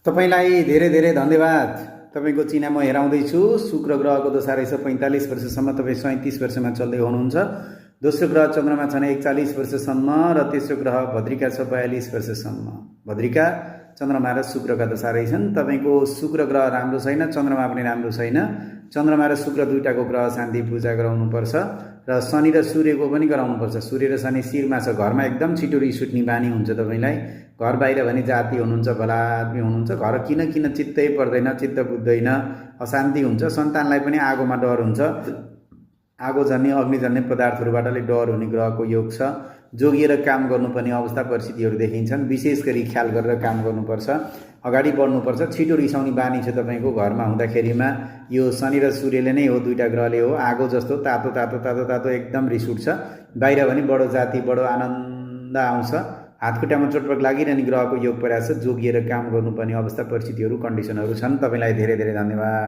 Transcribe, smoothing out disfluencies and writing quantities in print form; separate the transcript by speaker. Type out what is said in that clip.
Speaker 1: तपाईलाई धेरै धेरै धन्यवाद। तपाईको चिना म हेराउँदैछु। शुक्र ग्रहको दशा रहेछ 45 वर्षसम्म, तपाईँ 37 वर्षमा चल्दै हुनुहुन्छ। दोस्रो ग्रह चन्द्रमा छन् 41 वर्षसम्म र तेस्रो ग्रह भद्रिका छ 42 वर्षसम्म। भद्रिका चन्द्रमा र शुक्रका दशा रहेछन्। तपाईको शुक्र ग्रह राम्रो छैन, चन्द्रमा पनि राम्रो छैन। चन्द्रमा र शुक्र दुईटाको ग्रह शान्ति पूजा गराउनुपर्छ र शनि र सूर्यको पनि गराउनुपर्छ। सूर्य र शनि शिरमा छ, घरमा एकदम छिटो रिस उठ्ने बानी हुन्छ तपाईलाई। घर बाहिर भने जाति हुनुहुन्छ, भला आदमी हुनुहुन्छ, घर किन चित्तै पर्दैन, चित्त बुझ्दैन, अशान्ति हुन्छ। सन्तानलाई पनि आगोमा डर हुन्छ। आगो जन्ने अग्नि जन्ने पदार्थहरूबाट डर हुने ग्रहको योग छ। जोगिएर काम गर्नुपर्ने अवस्था परिस्थितिहरू देखिन्छन्। विशेष गरी ख्याल गरेर काम गर्नुपर्छ, अगाडि बढ्नुपर्छ। छिटो रिसाउने बानी छ तपाईको घरमा हुँदाखेरिमा। यो शनि र सूर्यले नै हो, दुईटा ग्रहले हो। आगो जस्तो तातो तातो तातो तातो एकदम रिस उठ्छ। बाहिर पनि बडो जाति, बडो आनन्द आउँछ। हातखुट्टामा चोटपट लागिरहने ग्रहको योग परेको छ। जोगिएर काम गर्नुपर्ने अवस्था परिस्थितिहरू कन्डिसनहरू छन्। तपाईलाई धेरै धेरै धन्यवाद।